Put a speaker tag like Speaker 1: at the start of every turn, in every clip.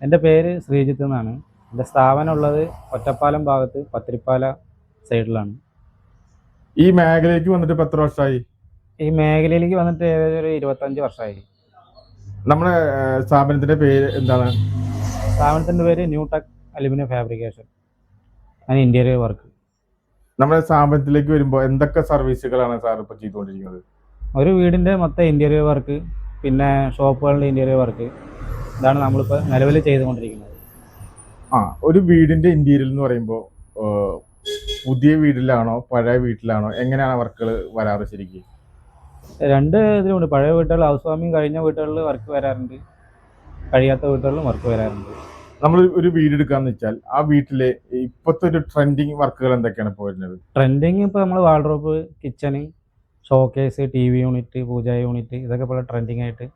Speaker 1: എൻ്റെ പേര് ശ്രീജിത്ത് എന്നാണ്. എൻ്റെ സ്ഥാപനം ഉള്ളത് ഒറ്റപ്പാലം ഭാഗത്ത് പത്തിരിപ്പാല സൈഡിലാണ്.
Speaker 2: ഈ മേഖലയിലേക്ക് വന്നിട്ട് ഇപ്പൊ എത്ര വർഷമായി?
Speaker 1: ഈ മേഖലയിലേക്ക് വന്നിട്ട് ഏകദേശം ഒരു 25 വർഷമായി.
Speaker 2: നമ്മുടെ സ്ഥാപനത്തിന്റെ പേര് എന്താണ്?
Speaker 1: സ്ഥാപനത്തിൻ്റെ പേര് new tech aluminium fabrication and interior work.
Speaker 2: നമ്മുടെ സ്ഥാപനത്തിലേക്ക് വരുമ്പോൾ എന്തൊക്കെ സർവീസുകളാണ് സാർ ഇപ്പോൾ ചെയ്തുകൊണ്ടിരിക്കുന്നത്?
Speaker 1: ഒരു വീടിൻ്റെ മൊത്തം ഇന്റീരിയർ വർക്ക്, പിന്നെ ഷോപ്പുകളുടെ ഇന്റീരിയർ വർക്ക്, ഇതാണ് നമ്മളിപ്പോൾ നിലവിൽ ചെയ്തുകൊണ്ടിരിക്കുന്നത്.
Speaker 2: ഒരു വീടിന്റെ ഇന്റീരിയർ എന്ന് പറയുമ്പോൾ പുതിയ വീട്ടിലാണോ പഴയ വീട്ടിലാണോ, എങ്ങനെയാണ് വർക്കുകൾ വരാറ് ശരിക്കും?
Speaker 1: രണ്ട് ഇതിലുണ്ട്. പഴയ വീട്ടുകൾ, ഹൗസ് വാമിങ് കഴിഞ്ഞ വീട്ടുകളിൽ വർക്ക് വരാറുണ്ട്, കഴിയാത്ത വീട്ടുകളിലും വർക്ക് വരാറുണ്ട്.
Speaker 2: നമ്മൾ ഒരു വീട് എടുക്കാന്ന് വെച്ചാൽ ആ വീട്ടിലെ ഇപ്പോഴത്തെ ഒരു ട്രെൻഡിങ് വർക്കുകൾ എന്തൊക്കെയാണ് ഇപ്പോൾ വരുന്നത്?
Speaker 1: ട്രെൻഡിങ് ഇപ്പോൾ നമ്മൾ wardrobe, kitchen, showcase, TV unit, pooja unit, ഇതൊക്കെ ഇപ്പോൾ ട്രെൻഡിങ് ആയിട്ട്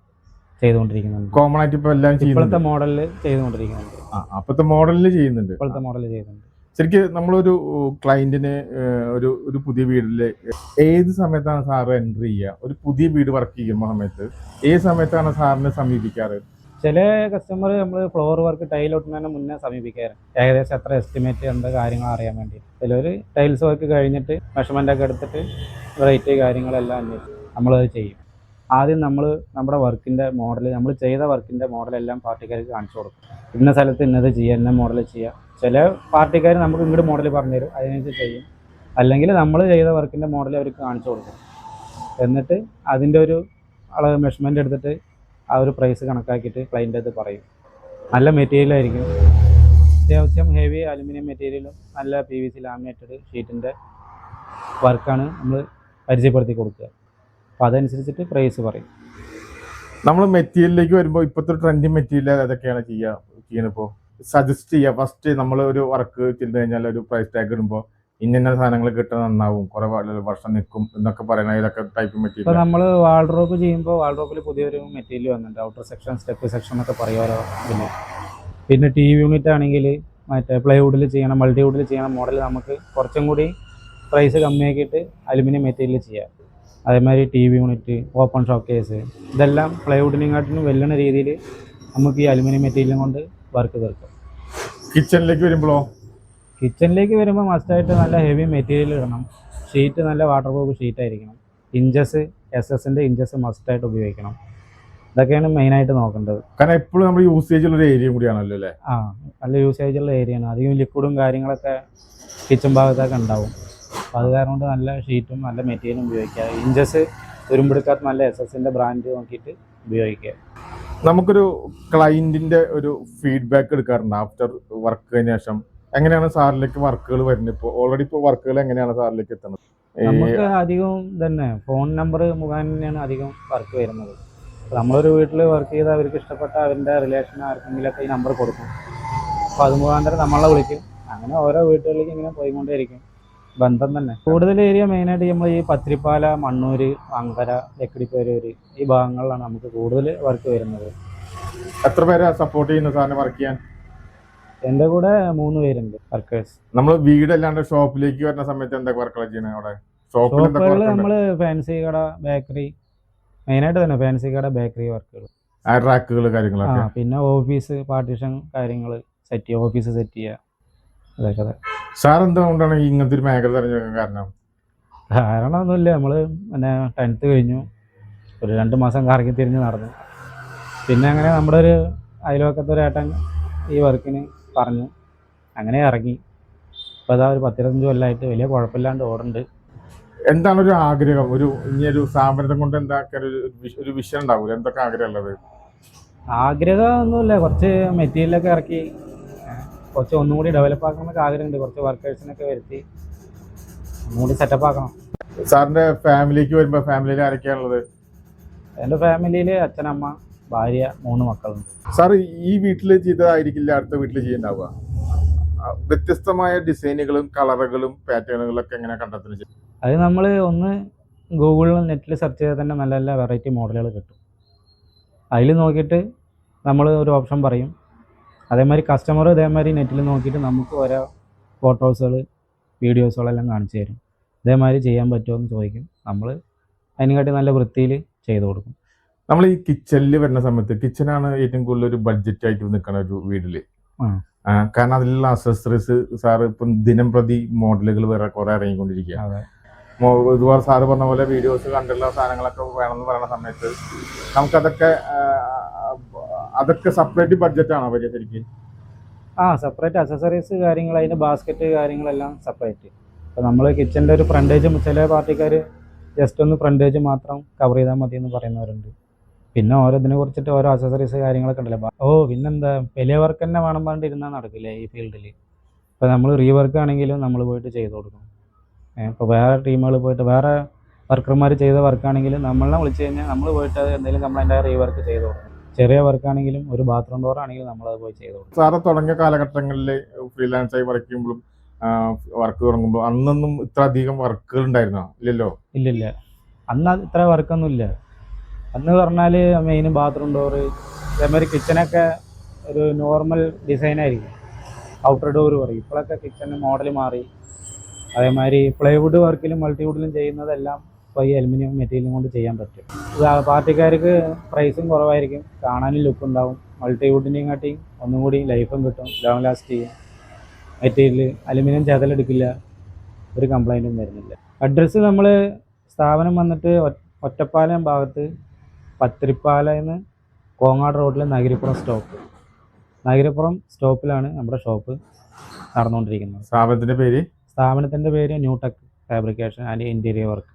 Speaker 1: ചെയ്തുകൊണ്ടിരിക്കുന്നുണ്ട്.
Speaker 2: കോമൺ ആയിട്ട് ഇപ്പോൾ എല്ലാം
Speaker 1: ഇപ്പോഴത്തെ മോഡലിൽ ചെയ്തുകൊണ്ടിരിക്കുന്നുണ്ട്.
Speaker 2: അപ്പോഴത്തെ മോഡലിൽ ചെയ്യുന്നുണ്ട്.
Speaker 1: ഇപ്പോഴത്തെ മോഡൽ ചെയ്യുന്നുണ്ട്.
Speaker 2: ശരിക്കും നമ്മളൊരു ക്ലയന്റിന് ഒരു പുതിയ വീട്ടില് ഏത് സമയത്താണ് സാറ് എൻട്രി ചെയ്യുക? ഒരു പുതിയ വീട് വർക്ക് ചെയ്യുന്ന സമയത്ത് ഏത് സമയത്താണ് സാറിനെ സമീപിക്കാറ്?
Speaker 1: ചില കസ്റ്റമർ നമ്മൾ ഫ്ലോർ വർക്ക് ടൈൽ ഒട്ടുന്നതിന് മുന്നേ സമീപിക്കാറ്, ഏകദേശം എത്ര എസ്റ്റിമേറ്റ് എന്താ കാര്യങ്ങൾ അറിയാൻ വേണ്ടി. ചിലർ ടൈൽസ് വർക്ക് കഴിഞ്ഞിട്ട് മെഷർമെൻ്റ് ഒക്കെ എടുത്തിട്ട് റേറ്റ് കാര്യങ്ങളെല്ലാം അന്വേഷിച്ച് നമ്മളത് ചെയ്യും. ആദ്യം നമ്മൾ നമ്മുടെ വർക്കിൻ്റെ മോഡൽ, നമ്മൾ ചെയ്ത വർക്കിൻ്റെ മോഡലെല്ലാം പാർട്ടിക്കാർക്ക് കാണിച്ചു കൊടുക്കും. ഇന്ന സ്ഥലത്ത് ഇന്നത് ചെയ്യുക, ഇന്ന മോഡൽ ചെയ്യുക. ചില പാർട്ടിക്കാർ നമുക്ക് ഇങ്ങോട്ട് മോഡൽ പറഞ്ഞു തരും, അതിനനുസരിച്ച് ചെയ്യും. അല്ലെങ്കിൽ നമ്മൾ ചെയ്ത വർക്കിൻ്റെ മോഡൽ അവർക്ക് കാണിച്ചു കൊടുക്കും. എന്നിട്ട് അതിൻ്റെ ഒരു അളവ് മെഷർമെൻ്റ് എടുത്തിട്ട് ആ ഒരു പ്രൈസ് കണക്കാക്കിയിട്ട് ക്ലയൻ്റ് അത് പറയും. നല്ല മെറ്റീരിയലായിരിക്കും, അത്യാവശ്യം ഹെവി അലുമിനിയം മെറ്റീരിയലും നല്ല PVC ലാമിനേറ്റഡ് ഷീറ്റിൻ്റെ വർക്കാണ് നമ്മൾ പരിചയപ്പെടുത്തി കൊടുക്കുക. അപ്പോൾ അതനുസരിച്ചിട്ട് പ്രൈസ് പറയും.
Speaker 2: നമ്മൾ മെറ്റീരിയലിലേക്ക് വരുമ്പോൾ ഇപ്പോഴത്തെ ട്രെൻഡിങ് മെറ്റീരിയൽ ഏതൊക്കെയാണ് ചെയ്യുന്നത്? സജസ്റ്റ് ചെയ്യുക. ഫസ്റ്റ് നമ്മൾ ഒരു വർക്ക് ചെയ്ത് കഴിഞ്ഞാൽ ഒരു പ്രൈസ് ടാഗ് ഇടുമ്പോൾ ഇന്ന സാധനങ്ങൾ കിട്ടാൻ നന്നാവും, കുറെ വർഷം നിൽക്കും എന്നൊക്കെ പറയുന്ന ഇതൊക്കെ ടൈപ്പ് മെറ്റീരിയൽ.
Speaker 1: ഇപ്പോൾ നമ്മൾ വാൾഡ്രോബ് ചെയ്യുമ്പോൾ വാൾഡ്രോബിൽ പുതിയൊരു മെറ്റീരിയൽ വന്നിട്ടുണ്ട്, ഔട്ടർ സെക്ഷൻ, സ്റ്റെപ്പ് സെക്ഷൻ എന്നൊക്കെ പറയുമല്ലോ. പിന്നെ TV യൂണിറ്റ് ആണെങ്കിൽ മറ്റേ പ്ലൈവുഡിൽ ചെയ്യണം, മൾട്ടിവുഡിൽ ചെയ്യണം മോഡൽ നമുക്ക് കുറച്ചും കൂടി പ്രൈസ് കമ്മിയാക്കിയിട്ട് അലുമിനിയം മെറ്റീരിയൽ ചെയ്യാം. അതേമാതിരി TV യൂണിറ്റ്, ഓപ്പൺ ഷോക്കേസ്, ഇതെല്ലാം പ്ലൈവുഡിനെക്കാട്ടിനും വെല്ലുന്ന രീതിയിൽ നമുക്ക് ഈ അലുമിനിയം മെറ്റീരിയലും കൊണ്ട് വർക്ക് തീർക്കാം. കിച്ചണിലേക്ക് വരുമ്പോൾ മസ്റ്റായിട്ട് നല്ല ഹെവി മെറ്റീരിയൽ ഇടണം. ഷീറ്റ് നല്ല വാട്ടർ പ്രൂഫ് ഷീറ്റായിരിക്കണം. SS-ൻ്റെ ഇഞ്ചസ് മസ്റ്റായിട്ട് ഉപയോഗിക്കണം. ഇതൊക്കെയാണ് മെയിനായിട്ട് നോക്കേണ്ടത്.
Speaker 2: കാരണം എപ്പോഴും നമ്മൾ യൂസേജ് ഉള്ള ഏരിയ കൂടിയാണല്ലോ അല്ലേ?
Speaker 1: നല്ല യൂസേജ് ഉള്ള ഏരിയയാണ്. അധികം ലിക്വിഡും കാര്യങ്ങളൊക്കെ കിച്ചൺ ഭാഗത്തൊക്കെ ഉണ്ടാവും. അപ്പോൾ അത് കാരണം കൊണ്ട് നല്ല ഷീറ്റും നല്ല മെറ്റീരിയലും ഉപയോഗിക്കുക. ഇഞ്ചസ് തുരുമ്പെടുക്കാത്ത നല്ല SS-ൻ്റെ ബ്രാൻഡ് നോക്കിയിട്ട് ഉപയോഗിക്കുക.
Speaker 2: നമുക്കൊരു ക്ലയന്റിന്റെ ഒരു ഫീഡ്ബാക്ക് എടുക്കാറുണ്ട് ആഫ്റ്റർ വർക്കിന് ശേഷം. എങ്ങനെയാണ് സാറിലേക്ക് വർക്കുകൾ വരുന്നത്? ഇപ്പോൾ ഓൾറെഡി ഇപ്പോൾ വർക്കുകൾ എങ്ങനെയാണ് സാറിലേക്ക് എത്തുന്നത്?
Speaker 1: നമുക്ക് അധികം തന്നെ ഫോൺ നമ്പർ മുഖേന തന്നെയാണ് അധികം വർക്ക് വരുന്നത്. നമ്മളൊരു വീട്ടിൽ വർക്ക് ചെയ്ത് അവർക്ക് ഇഷ്ടപ്പെട്ട അവരുടെ റിലേഷൻ ആർക്കെങ്കിലൊക്കെ ഈ നമ്പർ കൊടുക്കും. അപ്പോൾ അത് മുഖാന്തരം നമ്മളെ വിളിക്കും. അങ്ങനെ ഓരോ വീട്ടുകളിലേക്ക് ഇങ്ങനെ പോയിക്കൊണ്ടേയിരിക്കും. ബന്ധം തന്നെ. കൂടുതൽ ഏരിയ മെയിനായിട്ട് നമ്മൾ ഈ പത്തിരിപ്പാല, മണ്ണൂർ, അങ്കര, ലക്കിടിപ്പേരൂര് ഈ ഭാഗങ്ങളിലാണ് നമുക്ക് കൂടുതൽ വർക്ക് വരുന്നത്.
Speaker 2: എത്ര പേരെ സപ്പോർട്ട് ചെയ്യുന്ന സാറിന് വർക്ക് ചെയ്യാൻ?
Speaker 1: എൻ്റെ കൂടെ 3 പേരുണ്ട് വർക്കേഴ്സ്.
Speaker 2: നമ്മൾ വീടല്ലാണ്ട് ഷോപ്പിലേക്ക് വരുന്ന സമയത്ത് എന്തൊക്കെ വർക്കുകൾ ചെയ്യുന്നത്? അവിടെ
Speaker 1: ഷോപ്പുകളിൽ നമ്മൾ ഫാൻസി കട, ബേക്കറി, മെയിനായിട്ട് തന്നെ ഫാൻസി കട, ബേക്കറി വർക്കുകൾ,
Speaker 2: റാക്കുകൾ, കാര്യങ്ങളൊക്കെ.
Speaker 1: പിന്നെ ഓഫീസ് പാർട്ടീഷൻ കാര്യങ്ങൾ സെറ്റ് ചെയ്യുക, ഓഫീസ് സെറ്റ് ചെയ്യുക, അതൊക്കെ.
Speaker 2: സാർ എന്തുകൊണ്ടാണ് ഇങ്ങനത്തെ ഒരു മേഖല തിരഞ്ഞെടുക്കാൻ കാരണം?
Speaker 1: കാരണമൊന്നുമില്ല, നമ്മൾ പിന്നെ 10th കഴിഞ്ഞു, ഒരു 2 മാസം കറങ്ങി തിരിഞ്ഞ് നടന്നു. പിന്നെ അങ്ങനെ നമ്മുടെ ഒരു അയൽവക്കത്തൊരു ഏട്ടൻ ഈ വർക്കിന് പറഞ്ഞു, അങ്ങനെ ഇറങ്ങി. ഇപ്പോൾ അതാ ഒരു 10-15 കൊല്ലമായിട്ട് വലിയ കുഴപ്പമില്ലാണ്ട് ഓടുന്നുണ്ട്.
Speaker 2: എന്താണ് ഒരു ആഗ്രഹം? ഇനിയൊരു സ്ഥാപനം കൊണ്ട് എന്താ ഒരു വിഷയം ഉണ്ടാവില്ല? എന്തൊക്കെ ആഗ്രഹം ഉള്ളത്?
Speaker 1: ആഗ്രഹമൊന്നുമില്ല, കുറച്ച് മെറ്റീരിയലൊക്കെ ഇറക്കി കുറച്ച് ഒന്നും കൂടി ഡെവലപ്പ് ആക്കണമെന്നൊക്കെ ആഗ്രഹമുണ്ട്. കുറച്ച് വർക്കേഴ്സിനൊക്കെ വരുത്തി ഒന്നുകൂടി സെറ്റപ്പ് ആക്കണം.
Speaker 2: സാറിന്റെ ഫാമിലിക്ക് വരുമ്പോൾ ഫാമിലിയിൽ ആരൊക്കെയാണുള്ളത്?
Speaker 1: എൻ്റെ ഫാമിലിയിൽ അച്ഛനമ്മ, ഭാര്യ, 3 മക്കളുണ്ട്.
Speaker 2: സാർ ഈ വീട്ടിൽ ചെയ്തതായിരിക്കില്ല അടുത്ത വീട്ടിൽ ചെയ്യുന്നുണ്ടാവുക. വ്യത്യസ്തമായ ഡിസൈനുകളും കളറുകളും പാറ്റേണുകളും ഒക്കെ എങ്ങനെ കണ്ടെത്തുന്നത്?
Speaker 1: അത് നമ്മൾ ഒന്ന് ഗൂഗിളിൽ നെറ്റിൽ സെർച്ച് ചെയ്താൽ തന്നെ നല്ല നല്ല വെറൈറ്റി മോഡലുകൾ കിട്ടും. അതിൽ നോക്കിയിട്ട് നമ്മൾ ഒരു ഓപ്ഷൻ പറയും. അതേമാതിരി കസ്റ്റമർ ഇതേമാതിരി നെറ്റിൽ നോക്കിയിട്ട് നമുക്ക് ഓരോ ഫോട്ടോസുകൾ, വീഡിയോസുകളെല്ലാം കാണിച്ചു തരും. ഇതേമാതിരി ചെയ്യാൻ പറ്റുമോ എന്ന് ചോദിക്കും. നമ്മൾ അതിനെക്കാട്ടി നല്ല വൃത്തിയിൽ ചെയ്തു കൊടുക്കും.
Speaker 2: നമ്മൾ ഈ കിച്ചണിൽ വരുന്ന സമയത്ത് കിച്ചണാണ് ഏറ്റവും കൂടുതൽ ഒരു ബഡ്ജറ്റ് ആയിട്ട് നിൽക്കുന്ന ഒരു വീട്ടില്. കാരണം അതിലുള്ള അക്സസറീസ് സാറ് ഇപ്പം ദിനം പ്രതി മോഡലുകൾ വേറെ കുറെ ഇറങ്ങിക്കൊണ്ടിരിക്കുക. ഇതുപോലെ സാറ് പറഞ്ഞ പോലെ വീഡിയോസ് കണ്ടുള്ള സാധനങ്ങളൊക്കെ വേണമെന്ന് പറയുന്ന സമയത്ത് അതൊക്കെ സെപ്പറേറ്റ് ബഡ്ജറ്റ് ആണോ വലിയ ശരിക്കും?
Speaker 1: സെപ്പറേറ്റ് അക്സസറീസ് കാര്യങ്ങൾ, അതിൻ്റെ ബാസ്ക്കറ്റ് കാര്യങ്ങളെല്ലാം സെപ്പറേറ്റ്. ഇപ്പോൾ നമ്മൾ കിച്ചൻ്റെ ഒരു ഫ്രണ്ടേജ് ചില പാർട്ടിക്കാർ ജസ്റ്റ് ഒന്ന് ഫ്രണ്ടേജ് മാത്രം കവർ ചെയ്താൽ മതി എന്ന് പറയുന്നവരുണ്ട്. പിന്നെ ഓരോ ഇതിനെ കുറിച്ചിട്ട് ഓരോ അക്സസറീസ് കാര്യങ്ങളൊക്കെ ഉണ്ടല്ലോ. പിന്നെന്താ വലിയ വർക്ക് തന്നെ വേണം പറഞ്ഞിട്ട് ഇരുന്നാൽ നടക്കില്ലേ ഈ ഫീൽഡിൽ. ഇപ്പോൾ നമ്മൾ റീവർക്ക് ആണെങ്കിലും നമ്മൾ പോയിട്ട് ചെയ്ത് കൊടുക്കും. ഇപ്പോൾ വേറെ ടീമുകൾ പോയിട്ട് വേറെ വർക്കർമാർ ചെയ്ത വർക്കാണെങ്കിലും നമ്മളെ വിളിച്ചു കഴിഞ്ഞാൽ നമ്മൾ പോയിട്ട് എന്തെങ്കിലും കംപ്ലൈൻ്റ് ആയ റീവർക്ക് ചെയ്ത് കൊടുക്കും. ചെറിയ വർക്കാണെങ്കിലും ഒരു ബാത്റൂം ഡോർ ആണെങ്കിലും നമ്മളത് പോയി ചെയ്ത് കൊടുക്കും.
Speaker 2: സാറ് തുടങ്ങിയ കാലഘട്ടങ്ങളിൽ ഫ്രീലാൻസായി വർക്ക് ചെയ്യുമ്പോഴും വർക്ക് തുടങ്ങുമ്പോൾ അന്നൊന്നും ഇത്ര അധികം വർക്കുകൾ ഉണ്ടായിരുന്നോ? ഇല്ലല്ലോ.
Speaker 1: ഇല്ലില്ല, അന്ന് ഇത്ര വർക്കൊന്നും ഇല്ല. അന്ന് പറഞ്ഞാൽ മെയിൻ ബാത്റൂം ഡോറ്, അതേമാതിരി കിച്ചനൊക്കെ ഒരു നോർമൽ ഡിസൈനായിരിക്കും, ഔട്ടർ ഡോർ പറയും. ഇപ്പോഴൊക്കെ കിച്ചന് മോഡൽ മാറി. അതേമാതിരി പ്ലൈവുഡ് വർക്കിലും മൾട്ടിവുഡിലും ചെയ്യുന്നതെല്ലാം ഇപ്പോൾ ഈ അലുമിനിയം മെറ്റീരിയലും കൊണ്ട് ചെയ്യാൻ പറ്റും. പാർട്ടിക്കാർക്ക് പ്രൈസും കുറവായിരിക്കും, കാണാനും ലുക്ക് ഉണ്ടാവും. മൾട്ടിവുഡിനെയും കാട്ടിയും ഒന്നും കൂടി ലൈഫും കിട്ടും, ലോങ് ലാസ്റ്റ് ചെയ്യും. മെറ്റീരിയൽ അലുമിനിയം ചെതലെടുക്കില്ല, ഒരു കംപ്ലൈൻറ്റും വരുന്നില്ല. അഡ്രസ്സ് നമ്മൾ സ്ഥാപനം വന്നിട്ട് ഒറ്റപ്പാലം ഭാഗത്ത് പത്തിരിപ്പാലയെന്ന് കോങ്ങാട് റോഡിൽ നഗരിപ്പുറം സ്റ്റോപ്പ്. നഗരിപ്പുറം സ്റ്റോപ്പിലാണ് നമ്മുടെ ഷോപ്പ് നടന്നുകൊണ്ടിരിക്കുന്നത്.
Speaker 2: സ്ഥാപനത്തിൻ്റെ പേര്
Speaker 1: Newtech fabrication and interior work.